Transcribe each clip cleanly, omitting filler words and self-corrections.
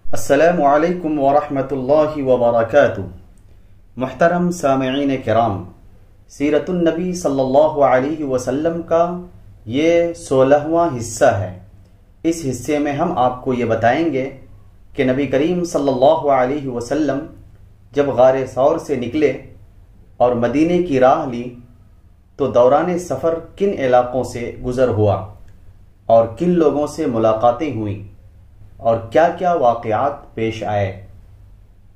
السلام علیکم ورحمۃ اللہ وبرکاتہ۔ محترم سامعین کرام، سیرت النبی صلی اللہ علیہ وسلم کا یہ 16واں حصہ ہے۔ اس حصے میں ہم آپ کو یہ بتائیں گے کہ نبی کریم صلی اللہ علیہ وسلم جب غار ثور سے نکلے اور مدینے کی راہ لی تو دوران سفر کن علاقوں سے گزر ہوا اور کن لوگوں سے ملاقاتیں ہوئیں اور کیا کیا واقعات پیش آئے۔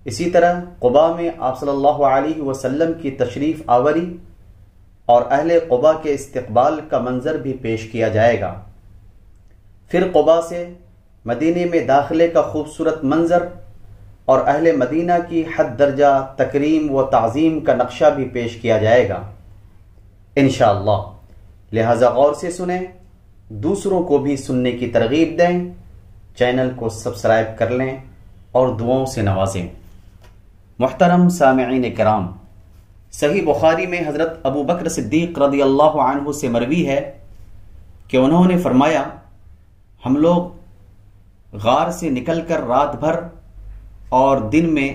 اسی طرح قباء میں آپ صلی اللہ علیہ وسلم کی تشریف آوری اور اہل قباء کے استقبال کا منظر بھی پیش کیا جائے گا۔ پھر قباء سے مدینے میں داخلے کا خوبصورت منظر اور اہل مدینہ کی حد درجہ تکریم و تعظیم کا نقشہ بھی پیش کیا جائے گا انشاءاللہ۔ لہذا غور سے سنیں، دوسروں کو بھی سننے کی ترغیب دیں، چینل کو سبسکرائب کر لیں اور دعاؤں سے نوازیں۔ محترم سامعین کرام، صحیح بخاری میں حضرت ابو بکر صدیق رضی اللہ عنہ سے مروی ہے کہ انہوں نے فرمایا، ہم لوگ غار سے نکل کر رات بھر اور دن میں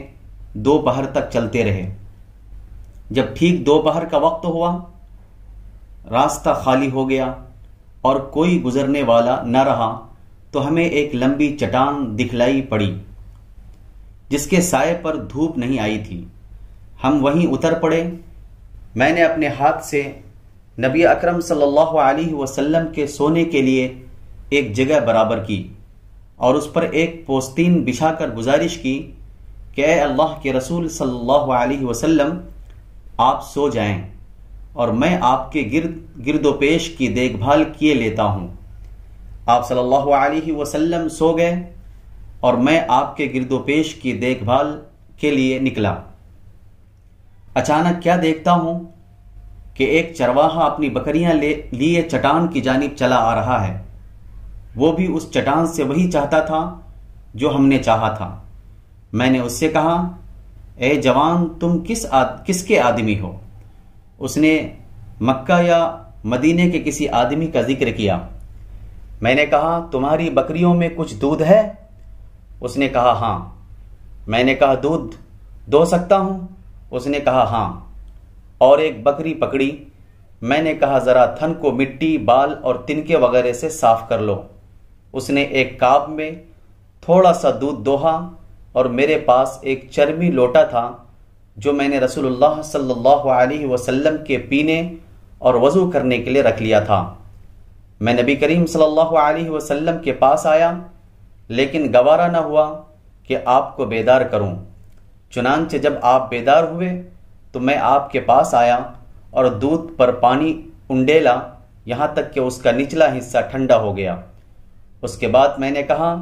دوپہر تک چلتے رہے۔ جب ٹھیک دوپہر کا وقت ہوا، راستہ خالی ہو گیا اور کوئی گزرنے والا نہ رہا تو ہمیں ایک لمبی چٹان دکھلائی پڑی جس کے سائے پر دھوپ نہیں آئی تھی۔ ہم وہیں اتر پڑے۔ میں نے اپنے ہاتھ سے نبی اکرم صلی اللہ علیہ وسلم کے سونے کے لیے ایک جگہ برابر کی اور اس پر ایک پوستین بچھا کر گزارش کی کہ اے اللہ کے رسول صلی اللہ علیہ وسلم، آپ سو جائیں اور میں آپ کے گرد و پیش کی دیکھ بھال کیے لیتا ہوں۔ آپ صلی اللہ علیہ وسلم سو گئے اور میں آپ کے گرد و پیش کی دیکھ بھال کے لیے نکلا۔ اچانک کیا دیکھتا ہوں کہ ایک چرواہا اپنی بکریاں لیے چٹان کی جانب چلا آ رہا ہے۔ وہ بھی اس چٹان سے وہی چاہتا تھا جو ہم نے چاہا تھا۔ میں نے اس سے کہا، اے جوان، تم کس کے آدمی ہو؟ اس نے مکہ یا مدینے کے کسی آدمی کا ذکر کیا۔ میں نے کہا، تمہاری بکریوں میں کچھ دودھ ہے؟ اس نے کہا ہاں۔ میں نے کہا، دودھ دو سکتا ہوں؟ اس نے کہا ہاں، اور ایک بکری پکڑی۔ میں نے کہا، ذرا تھن کو مٹی، بال اور تنکے وغیرہ سے صاف کر لو۔ اس نے ایک کاپ میں تھوڑا سا دودھ دوہا اور میرے پاس ایک چرمی لوٹا تھا جو میں نے رسول اللہ صلی اللہ علیہ وسلم کے پینے اور وضو کرنے کے لیے رکھ لیا تھا۔ میں نبی کریم صلی اللہ علیہ وسلم کے پاس آیا، لیکن گوارا نہ ہوا کہ آپ کو بیدار کروں۔ چنانچہ جب آپ بیدار ہوئے تو میں آپ کے پاس آیا اور دودھ پر پانی انڈیلا یہاں تک کہ اس کا نچلا حصہ ٹھنڈا ہو گیا۔ اس کے بعد میں نے کہا،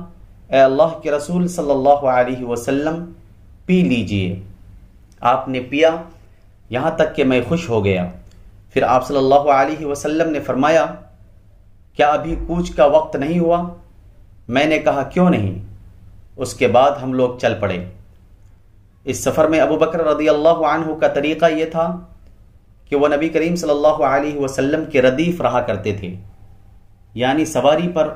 اے اللہ کے رسول صلی اللہ علیہ وسلم، پی لیجئے۔ آپ نے پیا یہاں تک کہ میں خوش ہو گیا۔ پھر آپ صلی اللہ علیہ وسلم نے فرمایا، کیا ابھی کوچ کا وقت نہیں ہوا؟ میں نے کہا، کیوں نہیں؟ اس کے بعد ہم لوگ چل پڑے۔ اس سفر میں ابو بکر رضی اللہ عنہ کا طریقہ یہ تھا کہ وہ نبی کریم صلی اللہ علیہ وسلم کے ردیف رہا کرتے تھے، یعنی سواری پر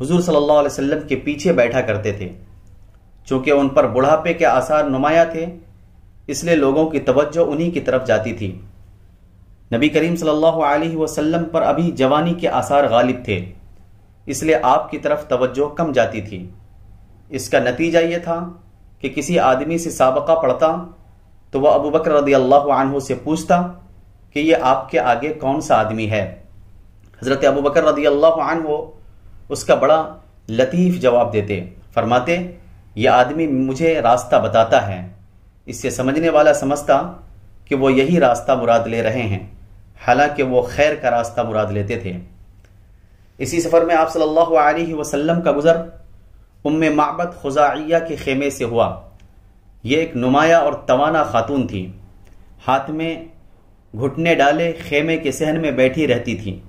حضور صلی اللہ علیہ وسلم کے پیچھے بیٹھا کرتے تھے۔ چونکہ ان پر بڑھاپے کے آثار نمایاں تھے، اس لیے لوگوں کی توجہ انہی کی طرف جاتی تھی۔ نبی کریم صلی اللہ علیہ وسلم پر ابھی جوانی کے آثار غالب تھے، اس لیے آپ کی طرف توجہ کم جاتی تھی۔ اس کا نتیجہ یہ تھا کہ کسی آدمی سے سابقہ پڑھتا تو وہ ابو بکر رضی اللہ عنہ سے پوچھتا کہ یہ آپ کے آگے کون سا آدمی ہے؟ حضرت ابو بکر رضی اللہ عنہ اس کا بڑا لطیف جواب دیتے، فرماتے، یہ آدمی مجھے راستہ بتاتا ہے۔ اس سے سمجھنے والا سمجھتا کہ وہ یہی راستہ مراد لے رہے ہیں، حالانکہ وہ خیر کا راستہ مراد لیتے تھے۔ اسی سفر میں آپ صلی اللہ علیہ وسلم کا گزر ام معبد خزاعیہ کے خیمے سے ہوا۔ یہ ایک نمایاں اور توانا خاتون تھی، ہاتھ میں گھٹنے ڈالے خیمے کے صحن میں بیٹھی رہتی تھی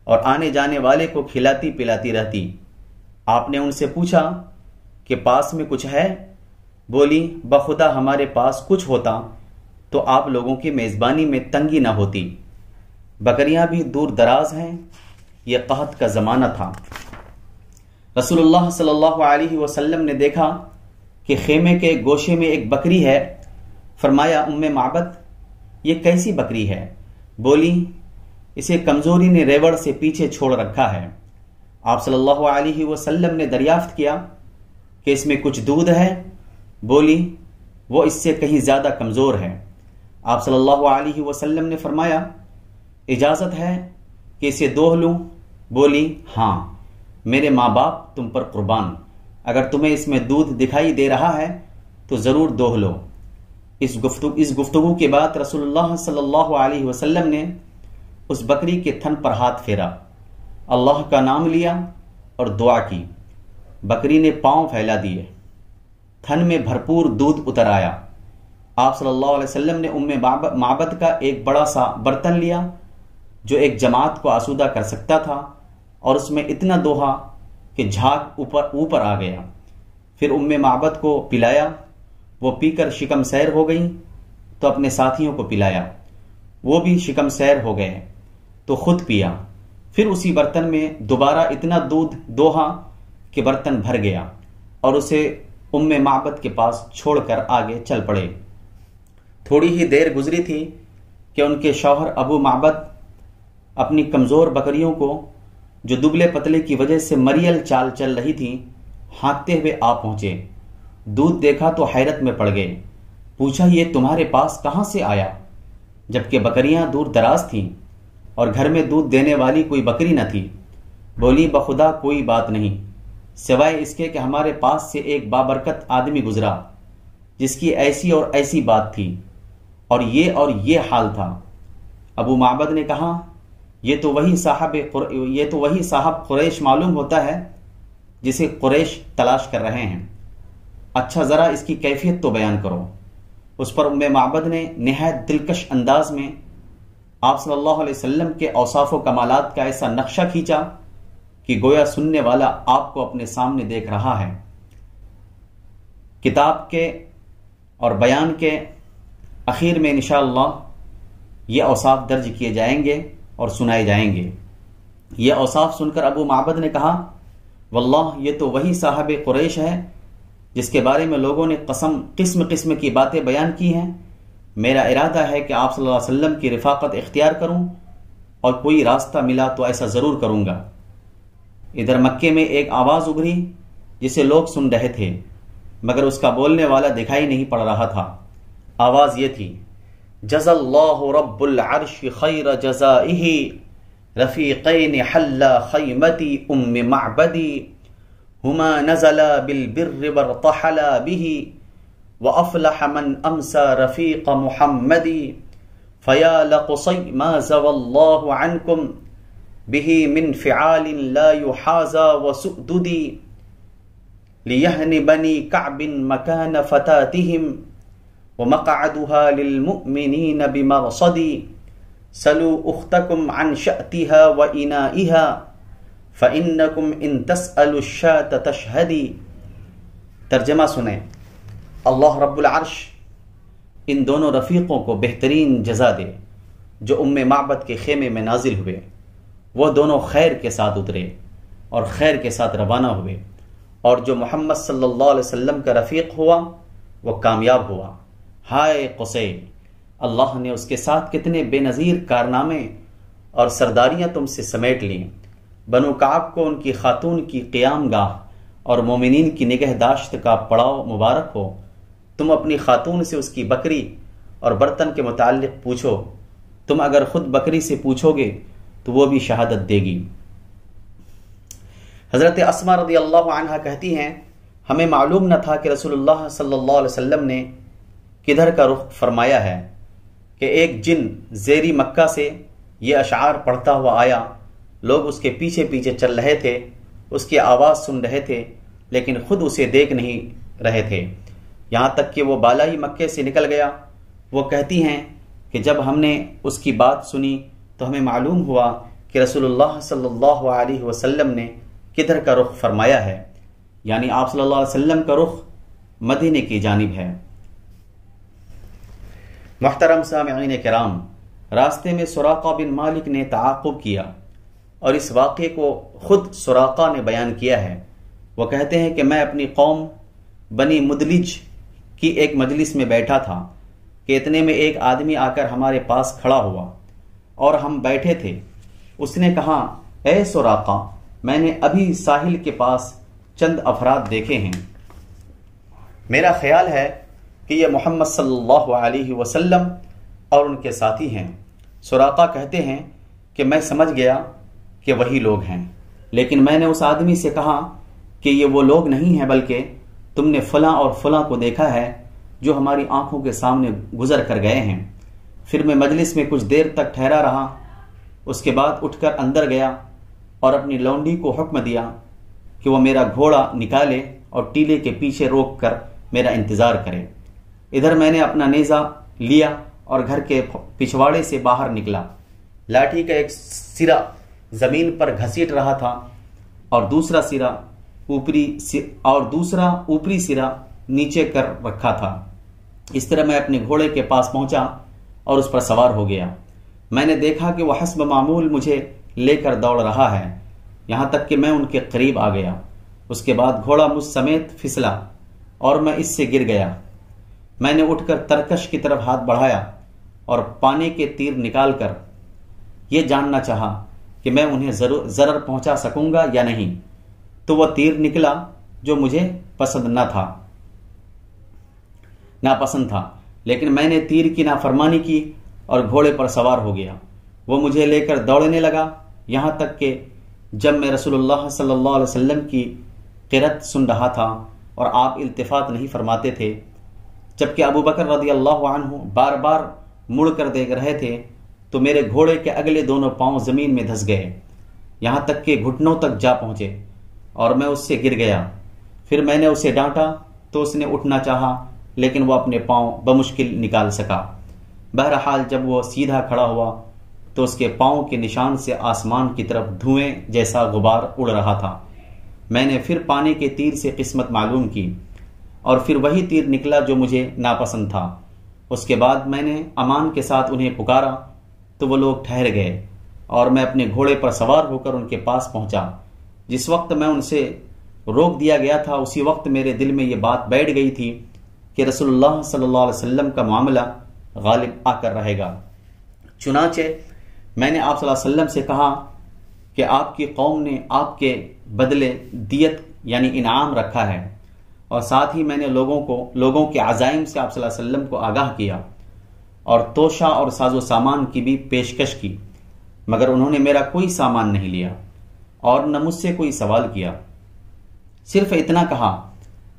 اور آنے جانے والے کو کھلاتی پلاتی رہتی۔ آپ نے ان سے پوچھا کہ پاس میں کچھ ہے؟ بولی، بخدا ہمارے پاس کچھ ہوتا تو آپ لوگوں کی میزبانی میں تنگی نہ ہوتی۔ بکریاں بھی دور دراز ہیں، یہ قحط کا زمانہ تھا۔ رسول اللہ صلی اللہ علیہ وسلم نے دیکھا کہ خیمے کے گوشے میں ایک بکری ہے۔ فرمایا ام معبد یہ کیسی بکری ہے؟ بولی اسے کمزوری نے ریوڑ سے پیچھے چھوڑ رکھا ہے۔ آپ صلی اللہ علیہ وسلم نے دریافت کیا کہ اس میں کچھ دودھ ہے؟ بولی وہ اس سے کہیں زیادہ کمزور ہے۔ آپ صلی اللہ علیہ وسلم نے فرمایا اجازت ہے کہ اسے دوہ لوں؟ بولی ہاں، میرے ماں باپ تم پر قربان، اگر تمہیں اس میں دودھ دکھائی دے رہا ہے تو ضرور دوہ لو۔ اس گفتگو کے بعد رسول اللہ صلی اللہ علیہ وسلم نے اس بکری کے تھن پر ہاتھ پھیرا، اللہ کا نام لیا اور دعا کی۔ بکری نے پاؤں پھیلا دیے، تھن میں بھرپور دودھ اتر آیا۔ آپ صلی اللہ علیہ وسلم نے ام معبد کا ایک بڑا سا برتن لیا جو ایک جماعت کو آسودہ کر سکتا تھا، اور اس میں اتنا دوہا کہ جھاگ اوپر آ گیا۔ پھر ام معبد کو پلایا، وہ پی کر شکم سیر ہو گئی تو اپنے ساتھیوں کو پلایا، وہ بھی شکم سیر ہو گئے تو خود پیا۔ پھر اسی برتن میں دوبارہ اتنا دودھ دوہا کہ برتن بھر گیا، اور اسے ام معبد کے پاس چھوڑ کر آگے چل پڑے۔ تھوڑی ہی دیر گزری تھی کہ ان کے شوہر ابو معبد اپنی کمزور بکریوں کو جو دبلے پتلے کی وجہ سے مریل چال چل رہی تھی ہانکتے ہوئے آ پہنچے۔ دودھ دیکھا تو حیرت میں پڑ گئے، پوچھا یہ تمہارے پاس کہاں سے آیا؟ جبکہ بکریاں دور دراز تھیں اور گھر میں دودھ دینے والی کوئی بکری نہ تھی۔ بولی بخدا کوئی بات نہیں، سوائے اس کے کہ ہمارے پاس سے ایک بابرکت آدمی گزرا جس کی ایسی اور ایسی بات تھی اور یہ حال تھا۔ ابو معبد نے کہا یہ تو وہی صاحب قریش معلوم ہوتا ہے جسے قریش تلاش کر رہے ہیں۔ اچھا ذرا اس کی کیفیت تو بیان کرو۔ اس پر ام معبد نے نہایت دلکش انداز میں آپ صلی اللہ علیہ وسلم کے اوصاف و کمالات کا ایسا نقشہ کھینچا کہ گویا سننے والا آپ کو اپنے سامنے دیکھ رہا ہے۔ کتاب کے اور بیان کے اخیر میں انشاءاللہ یہ اوصاف درج کیے جائیں گے اور سنائے جائیں گے۔ یہ اوصاف سن کر ابو معبد نے کہا واللہ یہ تو وہی صاحب قریش ہے جس کے بارے میں لوگوں نے قسم قسم کی باتیں بیان کی ہیں۔ میرا ارادہ ہے کہ آپ صلی اللہ علیہ وسلم کی رفاقت اختیار کروں، اور کوئی راستہ ملا تو ایسا ضرور کروں گا۔ ادھر مکے میں ایک آواز ابھری جسے لوگ سن رہے تھے مگر اس کا بولنے والا دکھائی نہیں پڑ رہا تھا۔ آواز یہ تھی جزا اللہ رب العرش خیر جزائہ رفیقین حل خیمتی ام معبدی ہما نزلا بالبر وارتحلا به وافلح من امسى رفیق محمدی فیا لقصی ما زوى اللہ عنکم به من فعال لا يحازى وسؤددی لیہن بنی کعب مکان فتاتهم ومقعدها للمؤمنین بمرصدی سلوا اختکم عن شأتها وإنائها فإنکم ان تسألوا الشاة تشہدی۔ ترجمہ سنیں۔ اللہ رب العرش ان دونوں رفیقوں کو بہترین جزا دے جو ام معبد کے خیمے میں نازل ہوئے۔ وہ دونوں خیر کے ساتھ اترے اور خیر کے ساتھ روانہ ہوئے، اور جو محمد صلی اللہ علیہ وسلم کا رفیق ہوا وہ کامیاب ہوا۔ ہائے قصے، اللہ نے اس کے ساتھ کتنے بے نظیر کارنامے اور سرداریاں تم سے سمیٹ لیں۔ بنو کعب کو ان کی خاتون کی قیام گاہ اور مومنین کی نگہداشت کا پڑاؤ مبارک ہو۔ تم اپنی خاتون سے اس کی بکری اور برتن کے متعلق پوچھو، تم اگر خود بکری سے پوچھو گے تو وہ بھی شہادت دے گی۔ حضرت اسما رضی اللہ عنہا کہتی ہیں ہمیں معلوم نہ تھا کہ رسول اللہ صلی اللہ علیہ وسلم نے کدھر کا رخ فرمایا ہے کہ ایک جن زیری مکہ سے یہ اشعار پڑھتا ہوا آیا۔ لوگ اس کے پیچھے پیچھے چل رہے تھے، اس کی آواز سن رہے تھے لیکن خود اسے دیکھ نہیں رہے تھے، یہاں تک کہ وہ بالائی مکے سے نکل گیا۔ وہ کہتی ہیں کہ جب ہم نے اس کی بات سنی تو ہمیں معلوم ہوا کہ رسول اللہ صلی اللہ علیہ وسلم نے کدھر کا رخ فرمایا ہے، یعنی آپ صلی اللہ علیہ وسلم کا رخ مدینے کی جانب ہے۔ محترم سامعین کرام، راستے میں سراقہ بن مالک نے تعاقب کیا اور اس واقعے کو خود سراقہ نے بیان کیا ہے۔ وہ کہتے ہیں کہ میں اپنی قوم بنی مدلج کی ایک مجلس میں بیٹھا تھا کہ اتنے میں ایک آدمی آ کر ہمارے پاس کھڑا ہوا اور ہم بیٹھے تھے۔ اس نے کہا، اے سراقہ، میں نے ابھی ساحل کے پاس چند افراد دیکھے ہیں، میرا خیال ہے کہ یہ محمد صلی اللہ علیہ وسلم اور ان کے ساتھی ہیں۔ سراقہ کہتے ہیں کہ میں سمجھ گیا کہ وہی لوگ ہیں، لیکن میں نے اس آدمی سے کہا کہ یہ وہ لوگ نہیں ہیں، بلکہ تم نے فلاں اور فلاں کو دیکھا ہے جو ہماری آنکھوں کے سامنے گزر کر گئے ہیں۔ پھر میں مجلس میں کچھ دیر تک ٹھہرا رہا، اس کے بعد اٹھ کر اندر گیا اور اپنی لونڈی کو حکم دیا کہ وہ میرا گھوڑا نکالے اور ٹیلے کے پیچھے روک کر میرا انتظار کرے۔ ادھر میں نے اپنا نیزہ لیا اور گھر کے پچھواڑے سے باہر نکلا۔ لاٹھی کا ایک سرا زمین پر گھسیٹ رہا تھا اور دوسرا اوپری سرا نیچے کر رکھا تھا۔ اس طرح میں اپنے گھوڑے کے پاس پہنچا اور اس پر سوار ہو گیا۔ میں نے دیکھا کہ وہ حسب معمول مجھے لے کر دوڑ رہا ہے، یہاں تک کہ میں ان کے قریب آ گیا۔ اس کے بعد گھوڑا مجھ سمیت پھسلا اور میں اس سے گر گیا۔ میں نے اٹھ کر ترکش کی طرف ہاتھ بڑھایا اور پانے کے تیر نکال کر یہ جاننا چاہا کہ میں انہیں ضرر پہنچا سکوں گا یا نہیں، تو وہ تیر نکلا جو مجھے ناپسند تھا، لیکن میں نے تیر کی نافرمانی کی اور گھوڑے پر سوار ہو گیا۔ وہ مجھے لے کر دوڑنے لگا، یہاں تک کہ جب میں رسول اللہ صلی اللہ علیہ وسلم کی قرأت سن رہا تھا اور آپ التفات نہیں فرماتے تھے، جبکہ ابو بکر رضی اللہ عنہ بار بار مڑ کر دیکھ رہے تھے، تو میرے گھوڑے کے اگلے دونوں پاؤں زمین میں دھس گئے، یہاں تک کہ گھٹنوں تک جا پہنچے اور میں اس سے گر گیا۔ پھر میں نے اسے ڈانٹا تو اس نے اٹھنا چاہا، لیکن وہ اپنے پاؤں بمشکل نکال سکا۔ بہرحال جب وہ سیدھا کھڑا ہوا تو اس کے پاؤں کے نشان سے آسمان کی طرف دھوئیں جیسا غبار اڑ رہا تھا۔ میں نے پھر پانے کے تیر سے قسمت معلوم کی اور پھر وہی تیر نکلا جو مجھے ناپسند تھا۔ اس کے بعد میں نے امان کے ساتھ انہیں پکارا تو وہ لوگ ٹھہر گئے اور میں اپنے گھوڑے پر سوار ہو کر ان کے پاس پہنچا۔ جس وقت میں ان سے روک دیا گیا تھا، اسی وقت میرے دل میں یہ بات بیٹھ گئی تھی کہ رسول اللہ صلی اللہ علیہ وسلم کا معاملہ غالب آ کر رہے گا۔ چنانچہ میں نے آپ صلی اللہ علیہ وسلم سے کہا کہ آپ کی قوم نے آپ کے بدلے دیت یعنی انعام رکھا ہے، اور ساتھ ہی میں نے لوگوں کے عزائم سے آپ صلی اللہ علیہ وسلم کو آگاہ کیا اور توشہ اور ساز و سامان کی بھی پیشکش کی، مگر انہوں نے میرا کوئی سامان نہیں لیا اور نہ مجھ سے کوئی سوال کیا، صرف اتنا کہا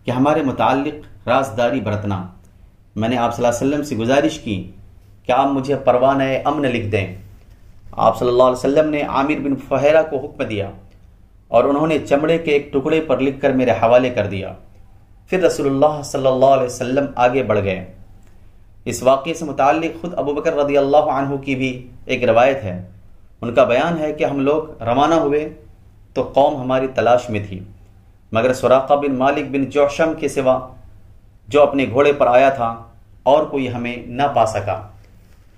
کہ ہمارے متعلق رازداری برتنا۔ میں نے آپ صلی اللہ علیہ وسلم سے گزارش کی کہ آپ مجھے پروانہ امن لکھ دیں۔ آپ صلی اللہ علیہ وسلم نے عامر بن فہیرہ کو حکم دیا اور انہوں نے چمڑے کے ایک ٹکڑے پر لکھ کر میرے حوالے کر دیا۔ پھر رسول اللہ صلی اللہ علیہ وسلم آگے بڑھ گئے۔ اس واقعے سے متعلق خود ابو بکر رضی اللہ عنہ کی بھی ایک روایت ہے۔ ان کا بیان ہے کہ ہم لوگ روانہ ہوئے تو قوم ہماری تلاش میں تھی، مگر سراقہ بن مالک بن جوشم کے سوا جو اپنے گھوڑے پر آیا تھا اور کوئی ہمیں نہ پا سکا۔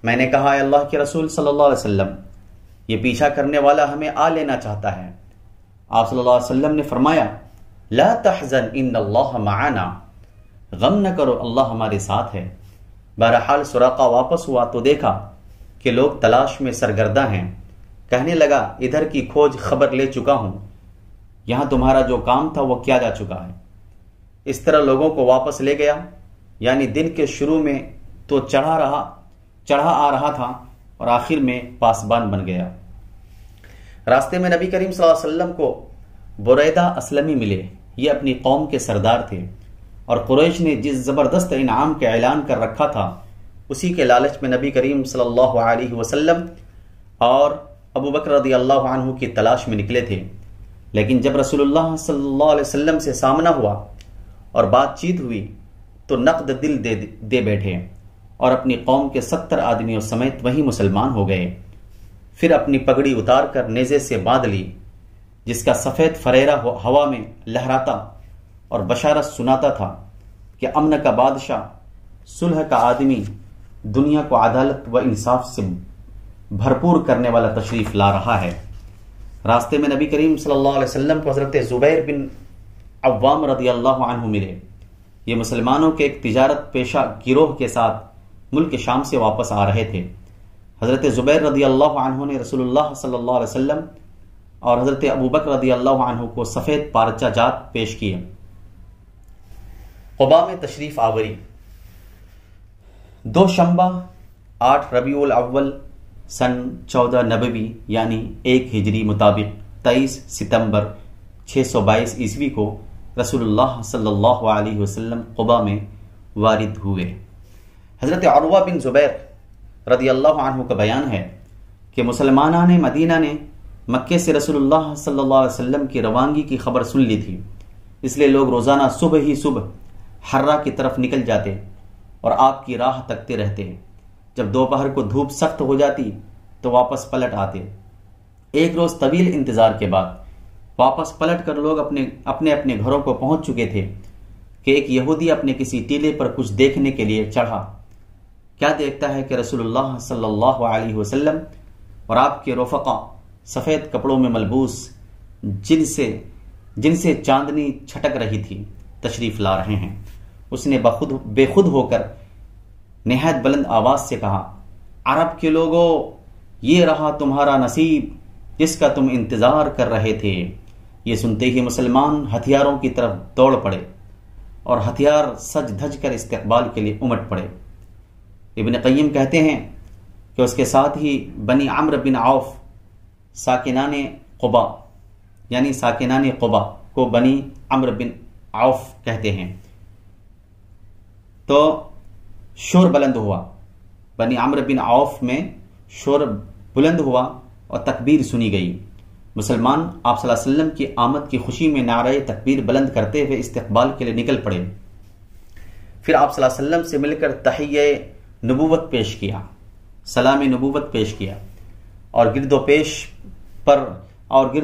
میں نے کہا، اے اللہ کے رسول صلی اللہ علیہ وسلم، یہ پیچھا کرنے والا ہمیں آ لینا چاہتا ہے۔ آپ صلی اللہ علیہ وسلم نے فرمایا، لا تحزن ان اللہ معنا، غم نہ کرو، اللہ ہمارے ساتھ ہے۔ بہرحال سراقہ واپس ہوا تو دیکھا کہ لوگ تلاش میں سرگرداں ہیں۔ کہنے لگا، ادھر کی کھوج خبر لے چکا ہوں، یہاں تمہارا جو کام تھا وہ کیا جا چکا ہے۔ اس طرح لوگوں کو واپس لے گیا، یعنی دن کے شروع میں تو چڑھا آ رہا تھا اور آخر میں پاسبان بن گیا۔ راستے میں نبی کریم صلی اللہ علیہ وسلم کو بریدہ اسلمی ملے، یہ اپنی قوم کے سردار تھے اور قریش نے جس زبردست انعام کا اعلان کر رکھا تھا اسی کے لالچ میں نبی کریم صلی اللہ علیہ وسلم اور ابو بکر رضی اللہ عنہ کی تلاش میں نکلے تھے۔ لیکن جب رسول اللہ صلی اللہ علیہ وسلم سے سامنا ہوا اور بات چیت ہوئی تو نقد دل دے بیٹھے اور اپنی قوم کے 70 آدمیوں سمیت وہی مسلمان ہو گئے۔ پھر اپنی پگڑی اتار کر نیزے سے باندھ لی، جس کا سفید فریرہ ہوا میں لہراتا اور بشارت سناتا تھا کہ امن کا بادشاہ، صلح کا آدمی، دنیا کو عدالت و انصاف سے بھرپور کرنے والا تشریف لا رہا ہے۔ راستے میں نبی کریم صلی اللہ علیہ وسلم کو حضرت زبیر بن عوام رضی اللہ عنہ ملے۔ یہ مسلمانوں کے ایک تجارت پیشہ گروہ کے ساتھ ملک شام سے واپس آ رہے تھے۔ حضرت زبیر رضی اللہ عنہ نے رسول اللہ صلی اللہ علیہ وسلم اور حضرت ابوبکر رضی اللہ عنہ کو سفید پارچہ جات پیش کیے۔ قباء میں تشریف آوری۔ دوشنبہ 8 ربیع الاول سن 14 نبوی یعنی 1 ہجری مطابق 23 ستمبر 622 عیسوی کو رسول اللہ صلی اللہ علیہ وسلم قباء میں وارد ہوئے۔ حضرت عروہ بن زبیر رضی اللہ عنہ کا بیان ہے کہ مسلمانان مدینہ نے مکے سے رسول اللہ صلی اللہ علیہ وسلم کی روانگی کی خبر سن لی تھی، اس لیے لوگ روزانہ صبح حرہ کی طرف نکل جاتے اور آپ کی راہ تکتے رہتے۔ جب دوپہر کو دھوپ سخت ہو جاتی تو واپس پلٹ آتے۔ ایک روز طویل انتظار کے بعد واپس پلٹ کر لوگ اپنے اپنے گھروں کو پہنچ چکے تھے کہ ایک یہودی اپنے کسی ٹیلے پر کچھ دیکھنے کے لیے چڑھا۔ کیا دیکھتا ہے کہ رسول اللہ صلی اللہ علیہ وسلم اور آپ کے رفقا سفید کپڑوں میں ملبوس جن سے چاندنی چھٹک رہی تھی تشریف لا رہے ہیں۔ اس نے بے خود ہو کر نہایت بلند آواز سے کہا، عرب کے لوگوں، یہ رہا تمہارا نصیب جس کا تم انتظار کر رہے تھے۔ یہ سنتے ہی مسلمان ہتھیاروں کی طرف دوڑ پڑے اور ہتھیار سج دھج کر استقبال کے لیے امٹ پڑے۔ ابن قیم کہتے ہیں کہ اس کے ساتھ ہی بنی عمرو بن عوف ساکنان قباء یعنی ساکنان قباء کو بنی عمرو بن عوف کہتے ہیں، تو شور بلند ہوا۔ بنی عمرو بن عوف میں شور بلند ہوا اور تکبیر سنی گئی۔ مسلمان آپ صلی اللہ علیہ وسلم کی آمد کی خوشی میں نعرہ تکبیر بلند کرتے ہوئے استقبال کے لیے نکل پڑے۔ پھر آپ صلی اللہ علیہ وسلم سے مل کر تحیہ نبوت پیش کیا، سلام نبوت پیش کیا اور گرد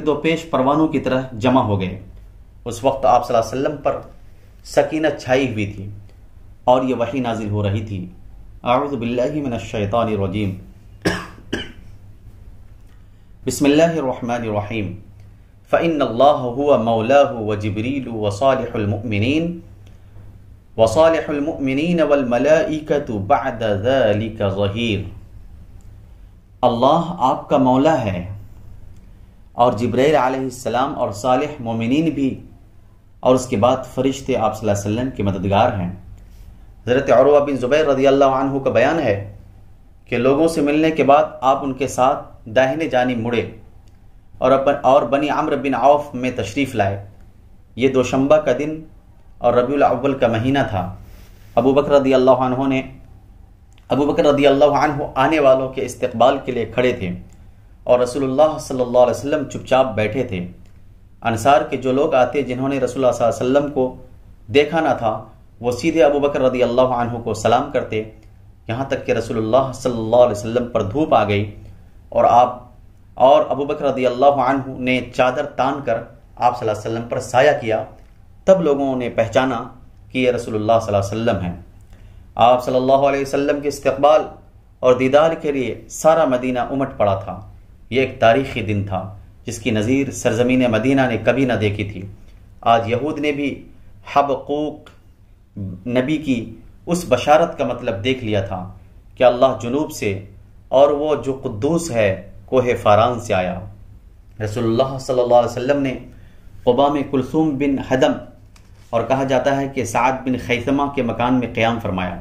و پیش پروانوں کی طرح جمع ہو گئے۔ اس وقت آپ صلی اللہ علیہ وسلم پر سکینت چھائی ہوئی تھی اور یہ وحی نازل ہو رہی تھی۔ اعوذ باللہ من الشیطان الرجیم، بسم اللہ الرحمن الرحیم، فإن اللہ هو مولاه وجبریل وصالح المؤمنین والملائکة بعد ذلك ظہیر۔ اللہ آپ کا مولا ہے اور جبرائیل علیہ السلام اور صالح مومنین بھی، اور اس کے بعد فرشتے آپ صلی اللہ علیہ وسلم کے مددگار ہیں۔ حضرت عروہ بن زبیر رضی اللہ عنہ کا بیان ہے کہ لوگوں سے ملنے کے بعد آپ ان کے ساتھ داہنے جانب مڑے اور بنی عمرو بن عوف میں تشریف لائے۔ یہ دوشنبہ کا دن اور ربیع الاول کا مہینہ تھا۔ ابو بکر رضی اللہ عنہ آنے والوں کے استقبال کے لیے کھڑے تھے اور رسول اللہ صلی اللہ علیہ وسلم چپ چاپ بیٹھے تھے۔ انصار کے جو لوگ آتے جنہوں نے رسول اللہ صلی اللہ علیہ وسلم کو دیکھا نہ تھا، وہ سیدھے ابو بکر رضی اللہ عنہ کو سلام کرتے، یہاں تک کہ رسول اللہ صلی اللہ علیہ وسلم پر دھوپ آ گئی اور ابو بکر رضی اللہ عنہ نے چادر تان کر آپ صلی اللہ علیہ وسلم پر سایہ کیا۔ تب لوگوں نے پہچانا کہ یہ رسول اللہ صلی اللہ علیہ وسلم ہیں۔ آپ صلی اللہ علیہ وسلم کے استقبال اور دیدار کے لیے سارا مدینہ امٹ پڑا تھا۔ یہ ایک تاریخی دن تھا جس کی نظیر سرزمین مدینہ نے کبھی نہ دیکھی تھی۔ آج یہود نے بھی حبقوق نبی کی اس بشارت کا مطلب دیکھ لیا تھا کہ اللہ جنوب سے اور وہ جو قدوس ہے کوہ فاران سے آیا۔ رسول اللہ صلی اللہ علیہ وسلم نے قباء میں کلثوم بن حدم اور کہا جاتا ہے کہ سعد بن خیثمہ کے مکان میں قیام فرمایا۔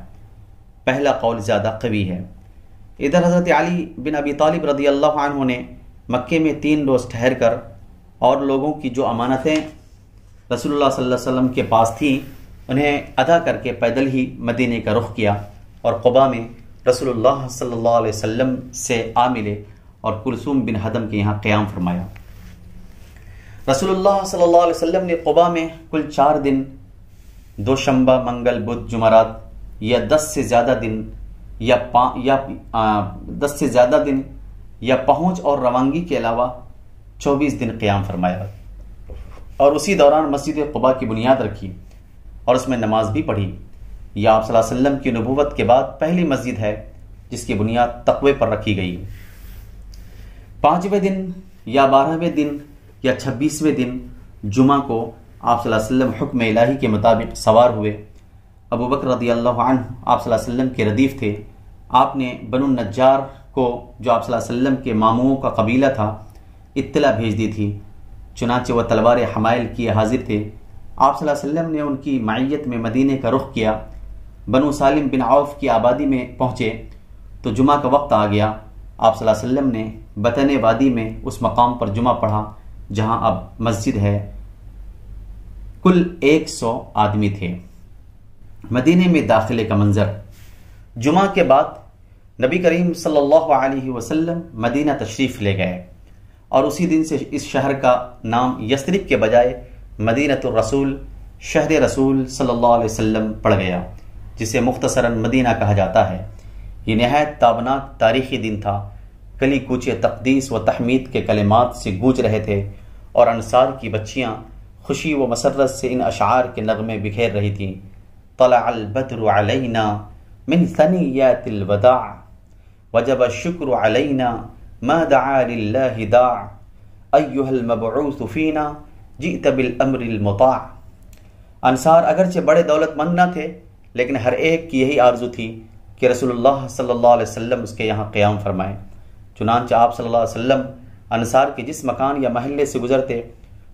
پہلا قول زیادہ قوی ہے۔ ادھر حضرت علی بن ابی طالب رضی اللہ عنہ نے مکے میں 3 روز ٹھہر کر اور لوگوں کی جو امانتیں رسول اللہ صلی اللہ علیہ وسلم کے پاس تھیں انہیں ادا کر کے پیدل ہی مدینے کا رخ کیا اور قباء میں رسول اللہ صلی اللہ علیہ وسلم سے آ ملے اور کلثوم بن حدم کے یہاں قیام فرمایا۔ رسول اللہ صلی اللہ علیہ وسلم نے قباء میں کل 4 دن، دوشنبہ، منگل، بدھ، جمعرات یا 10 سے زیادہ دن یا پہنچ اور روانگی کے علاوہ 24 دن قیام فرمایا اور اسی دوران مسجد قباء کی بنیاد رکھی اور اس میں نماز بھی پڑھی۔ یہ آپ صلی اللہ علیہ وسلم کی نبوت کے بعد پہلی مسجد ہے جس کی بنیاد تقوی پر رکھی گئی۔ 5ویں دن یا 12ویں دن یا 26ویں دن جمعہ کو آپ صلی اللہ علیہ وسلم حکم الہی کے مطابق سوار ہوئے۔ ابو بکر رضی اللہ عنہ آپ صلی اللہ علیہ وسلم کے ردیف تھے۔ آپ نے بنو النجار کو، جو آپ صلی اللہ علیہ وسلم کے ماموں کا قبیلہ تھا، اطلاع بھیج دی تھی، چنانچہ وہ تلوار حمائل کیے حاضر تھے۔ آپ صلی اللہ علیہ وسلم نے ان کی معیت میں مدینے کا رخ کیا۔ بنو سالم بن عوف کی آبادی میں پہنچے تو جمعہ کا وقت آ گیا۔ آپ صلی اللہ علیہ وسلم نے بطن وادی میں اس مقام پر جمعہ پڑھا جہاں اب مسجد ہے۔ کل 100 آدمی تھے۔ مدینے میں داخلے کا منظر۔ جمعہ کے بعد نبی کریم صلی اللہ علیہ وسلم مدینہ تشریف لے گئے، اور اسی دن سے اس شہر کا نام یثرب کے بجائے مدینۃ الرسول، شہر رسول صلی اللہ علیہ وسلم پڑ گیا، جسے مختصراً مدینہ کہا جاتا ہے۔ یہ نہایت تابناک تاریخی دن تھا۔ گلی کوچے تقدیس و تحمید کے کلمات سے گونج رہے تھے، اور انصار کی بچیاں خوشی و مسرت سے ان اشعار کے نغمے بکھیر رہی تھیں۔ طلع البدر علینا من ثنیات الوداع وجب الشکر علینا ما دعا للہ داع ایہا المبعوث فینا جئت بالامر المطاع۔ انصار اگرچہ بڑے دولت مند نہ تھے، لیکن ہر ایک کی یہی آرزو تھی کہ رسول اللہ صلی اللہ علیہ وسلم اس کے یہاں قیام فرمائیں۔ چنانچہ آپ صلی اللہ علیہ وسلم انصار کے جس مکان یا محلے سے گزرتے،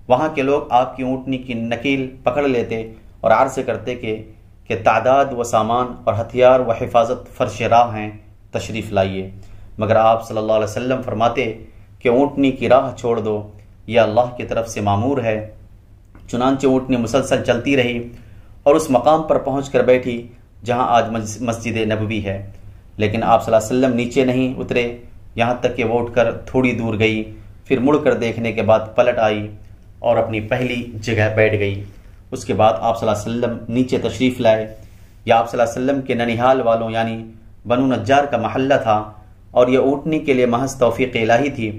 وہاں کے لوگ آپ کی اونٹنی کی نکیل پکڑ لیتے اور عرض کرتے کہ تعداد و سامان اور ہتھیار و حفاظت فرش راہ ہیں، تشریف لائیے۔ مگر آپ صلی اللہ علیہ وسلم فرماتے کہ اونٹنی کی راہ چھوڑ دو، یہ اللہ کی طرف سے مامور ہے۔ چنانچہ اونٹنی مسلسل چلتی رہی اور اس مقام پر پہنچ کر بیٹھی جہاں آج مسجد نبوی ہے، لیکن آپ صلی اللہ علیہ وسلم نیچے نہیں اترے، یہاں تک کہ وہ اٹھ کر تھوڑی دور گئی، پھر مڑ کر دیکھنے کے بعد پلٹ آئی اور اپنی پہلی جگہ بیٹھ گئی۔ اس کے بعد آپ صلی اللہ علیہ وسلم نیچے تشریف لائے۔ یہ آپ صلی اللہ علیہ وسلم کے ننیحال والوں یعنی بنو نجار کا محلہ تھا، اور یہ اونٹنی کے لیے محض توفیق الہی تھی،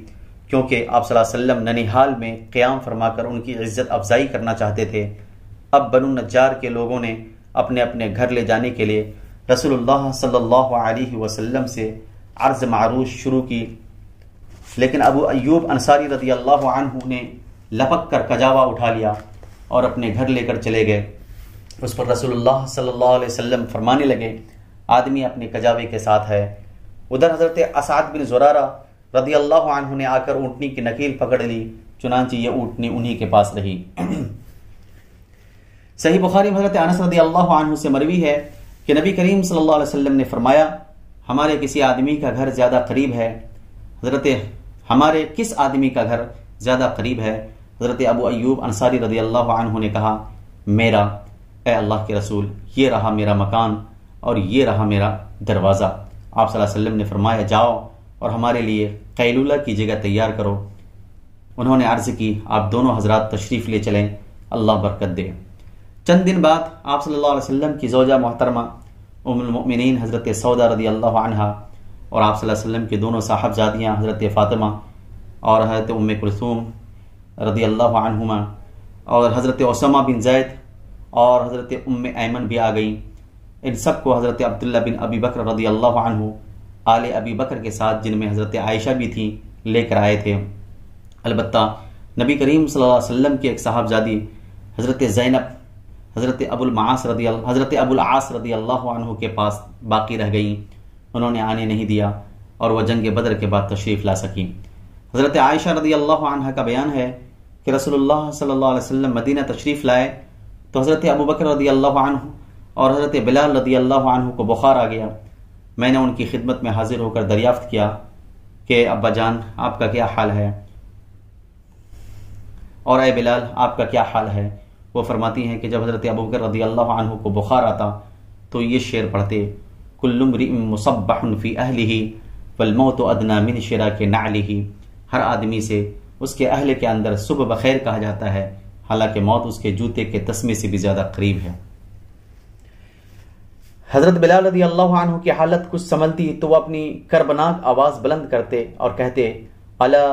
کیونکہ آپ صلی اللہ علیہ وسلم ننیحال میں قیام فرما کر ان کی عزت افزائی کرنا چاہتے تھے۔ اب بنو نجار کے لوگوں نے اپنے اپنے گھر لے جانے کے لیے رسول اللہ صلی اللہ علیہ وسلم سے عرض معروض شروع کی، لیکن ابو ایوب انصاری رضی اللہ عنہ نے لپک کر کجاوا اٹھا لیا اور اپنے گھر لے کر چلے گئے۔ اس پر رسول اللہ صلی اللہ علیہ وسلم فرمانے لگے، آدمی اپنے کجاوے کے ساتھ ہے۔ ادھر حضرت اسعد بن زرارہ رضی اللہ عنہ نے آ کر اونٹنی کی نکیل پکڑ لی، چنانچہ یہ اونٹنی انہی کے پاس رہی۔ صحیح بخاری میں حضرت انس رضی اللہ عنہ سے مروی ہے کہ نبی کریم صلی اللہ علیہ وسلم نے فرمایا، ہمارے کسی آدمی کا گھر زیادہ قریب ہے، ہمارے کس آدمی کا گھر زیادہ قریب ہے؟ حضرت ابو ایوب انصاری رضی اللہ عنہ نے کہا، میرا، اے اللہ کے رسول، یہ رہا میرا مکان اور یہ رہا میرا دروازہ۔ آپ صلی اللہ علیہ وسلم نے فرمایا، جاؤ اور ہمارے لیے قیلولہ کی جگہ تیار کرو۔ انہوں نے عرض کی، آپ دونوں حضرات تشریف لے چلیں، اللہ برکت دے۔ چند دن بعد آپ صلی اللہ علیہ وسلم کی زوجہ محترمہ ام المؤمنین حضرت سودا رضی اللہ عنہا اور آپ صلی اللہ علیہ وسلم کی دونوں صاحبزادیاں حضرت فاطمہ اور حضرت ام کلثوم رضی اللہ عنہما اور حضرت اسامہ بن زید اور حضرت ام ایمن بھی آ گئیں۔ ان سب کو حضرت عبداللہ بن ابی بکر رضی اللہ عنہ آل ابی بکر کے ساتھ، جن میں حضرت عائشہ بھی تھیں، لے کر آئے تھے۔ البتہ نبی کریم صلی اللہ علیہ وسلم کے ایک صاحبزادی حضرت زینب حضرت ابو العاص رضی اللہ عنہ کے پاس باقی رہ گئیں، انہوں نے آنے نہیں دیا اور وہ جنگ بدر کے بعد تشریف لا سکیں۔ حضرت عائشہ رضی اللہ عنہ کا بیان ہے کہ رسول اللہ صلی اللہ علیہ وسلم مدینہ تشریف لائے تو حضرت ابو بکر رضی اللہ عنہ اور حضرت بلال رضی اللہ عنہ کو بخار آ گیا۔ میں نے ان کی خدمت میں حاضر ہو کر دریافت کیا کہ ابا جان آپ کا کیا حال ہے، اور اے بلال آپ کا کیا حال ہے؟ وہ فرماتی ہیں کہ جب حضرت ابو بکر رضی اللہ عنہ کو بخار آتا تو یہ شعر پڑھتے، کل امرئ مصبح فی اہلہ والموت ادنی من شراک نعلہ۔ ہر آدمی سے اس کے اہل کے اندر صبح بخیر کہا جاتا ہے، حالانکہ موت اس کے جوتے کے تسمے سے بھی زیادہ قریب ہے۔ حضرت بلال رضی اللہ عنہ کی حالت کچھ سنبھلتی تو وہ اپنی کربناک آواز بلند کرتے اور کہتے، الا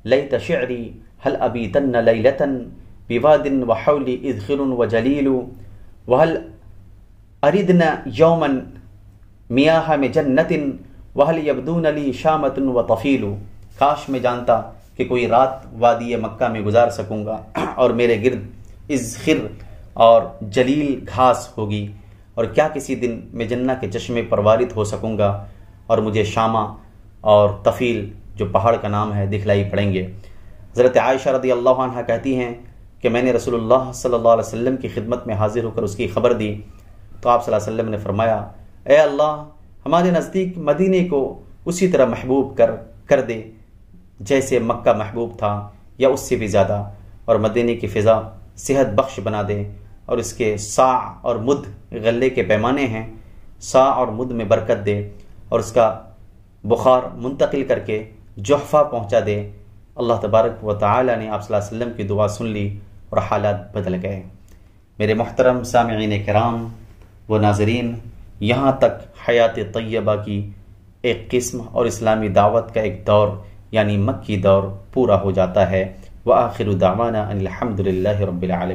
لیت شعری هل ابیتن لیلتا بواد وحولی اذخر وجلیل وهل اردن یوما میاہ میں جنت وهل یبدون لی شامت وطفیل۔ کاش میں جانتا کہ کوئی رات وادی مکہ میں گزار سکوں گا اور میرے گرد ازخر اور جلیل گھاس ہوگی، اور کیا کسی دن میں جنہ کے چشمے پر وارد ہو سکوں گا اور مجھے شامہ اور طفیل جو پہاڑ کا نام ہے دکھلائی پڑیں گے۔ حضرت عائشہ رضی اللہ عنہ کہتی ہیں کہ میں نے رسول اللہ صلی اللہ علیہ وسلم کی خدمت میں حاضر ہو کر اس کی خبر دی تو آپ صلی اللہ علیہ وسلم نے فرمایا، اے اللہ، ہمارے نزدیک مدینے کو اسی طرح محبوب کر دے جیسے مکہ محبوب تھا یا اس سے بھی زیادہ، اور مدینے کی فضا صحت بخش بنا دے، اور اس کے صاع اور مد غلے کے پیمانے ہیں، صاع اور مد میں برکت دے، اور اس کا بخار منتقل کر کے جحفہ پہنچا دے۔ اللہ تبارک و تعالی نے آپ صلی اللہ علیہ وسلم کی دعا سن لی اور حالات بدل گئے۔ میرے محترم سامعین کرام و ناظرین، یہاں تک حیات طیبہ کی ایک قسم اور اسلامی دعوت کا ایک دور یعنی مکی دور پورا ہو جاتا ہے۔ وآخر دعوانا ان الحمد للہ رب العالمین۔